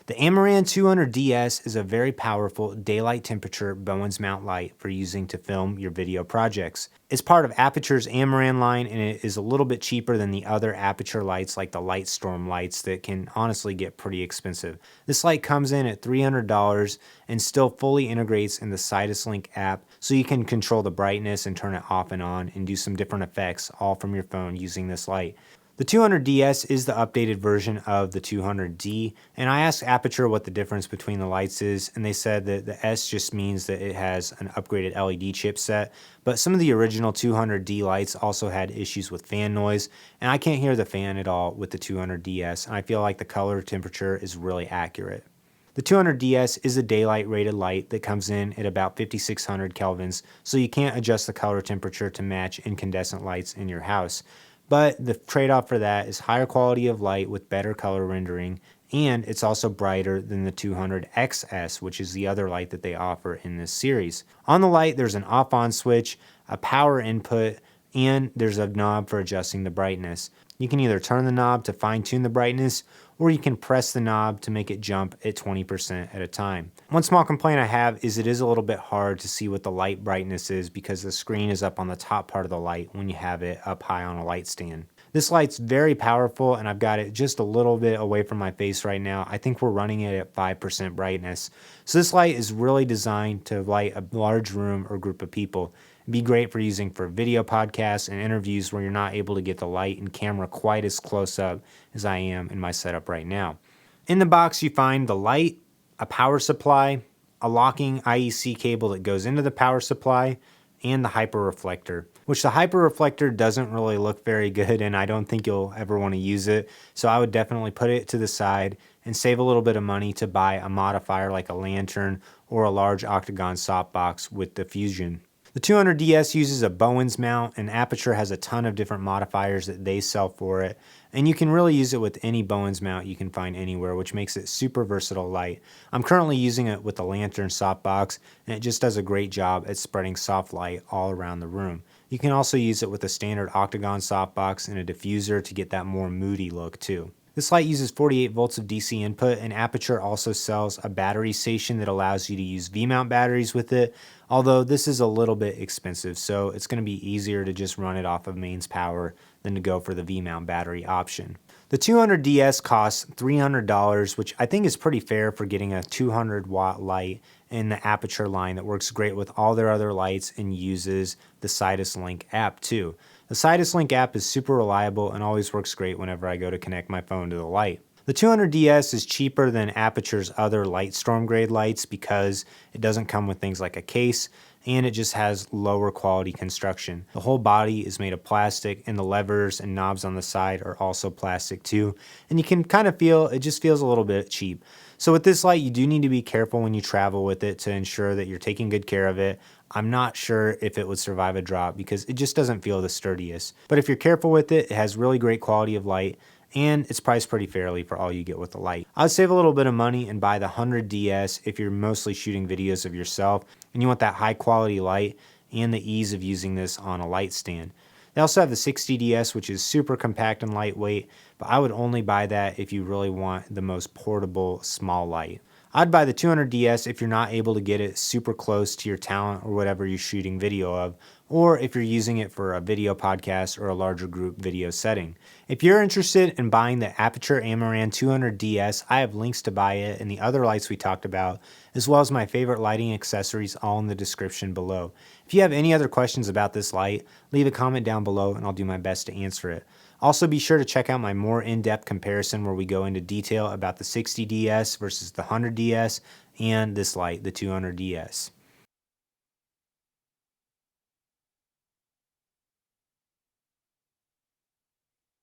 The Amaran 200DS is a very powerful daylight temperature Bowens mount light for using to film your video projects. It's part of Aputure's Amaran line, and it is a little bit cheaper than the other Aputure lights like the Lightstorm lights that can honestly get pretty expensive. This light comes in at $300 and still fully integrates in the Sidus Link app, so you can control the brightness and turn it off and on and do some different effects all from your phone using this light. The 200DS is the updated version of the 200D, and I asked Aputure what the difference between the lights is, and they said that the S just means that it has an upgraded LED chipset, but some of the original 200D lights also had issues with fan noise, and I can't hear the fan at all with the 200DS, and I feel like the color temperature is really accurate. The 200DS is a daylight rated light that comes in at about 5600 kelvins, so you can't adjust the color temperature to match incandescent lights in your house. But the trade-off for that is higher quality of light with better color rendering, and it's also brighter than the 200XS, which is the other light that they offer in this series. On the light, there's an off-on switch, a power input, and there's a knob for adjusting the brightness. You can either turn the knob to fine-tune the brightness, or you can press the knob to make it jump at 20% at a time. One small complaint I have is it is a little bit hard to see what the light brightness is because the screen is up on the top part of the light when you have it up high on a light stand. This light's very powerful, and I've got it just a little bit away from my face right now. I think we're running it at 5% brightness. So this light is really designed to light a large room or group of people. It'd be great for using for video podcasts and interviews where you're not able to get the light and camera quite as close up as I am in my setup right now. In the box you find the light, a power supply, a locking IEC cable that goes into the power supply, and the hyperreflector, which the hyperreflector doesn't really look very good, and I don't think you'll ever want to use it, so I would definitely put it to the side and save a little bit of money to buy a modifier like a lantern or a large octagon softbox with diffusion. The 200DS uses a Bowens mount, and Aputure has a ton of different modifiers that they sell for it, and you can really use it with any Bowens mount you can find anywhere, which makes it super versatile light. I'm currently using it with the lantern softbox, and it just does a great job at spreading soft light all around the room. You can also use it with a standard octagon softbox and a diffuser to get that more moody look too. This light uses 48 volts of DC input, and Aputure also sells a battery station that allows you to use V-mount batteries with it, although this is a little bit expensive, so it's going to be easier to just run it off of mains power than to go for the V-mount battery option. The 200DS costs $300, which I think is pretty fair for getting a 200 watt light in the Aputure line that works great with all their other lights and uses the Sidus Link app too. The Sidus Link app is super reliable and always works great whenever I go to connect my phone to the light. The 200DS is cheaper than Aputure's other Lightstorm grade lights because it doesn't come with things like a case, and it just has lower quality construction. The whole body is made of plastic, and the levers and knobs on the side are also plastic too, and you can kind of feel, it just feels a little bit cheap. So with this light, you do need to be careful when you travel with it to ensure that you're taking good care of it. I'm not sure if it would survive a drop because it just doesn't feel the sturdiest. But if you're careful with it, it has really great quality of light, and it's priced pretty fairly for all you get with the light. I'd save a little bit of money and buy the 100DS if you're mostly shooting videos of yourself and you want that high quality light and the ease of using this on a light stand. They also have the 60DS, which is super compact and lightweight, but I would only buy that if you really want the most portable small light. I'd buy the 200DS if you're not able to get it super close to your talent or whatever you're shooting video of, or if you're using it for a video podcast or a larger group video setting. If you're interested in buying the Aputure Amaran 200DS, I have links to buy it and the other lights we talked about, as well as my favorite lighting accessories all in the description below. If you have any other questions about this light, leave a comment down below and I'll do my best to answer it. Also, be sure to check out my more in-depth comparison where we go into detail about the 60DS versus the 100DS and this light, the 200DS.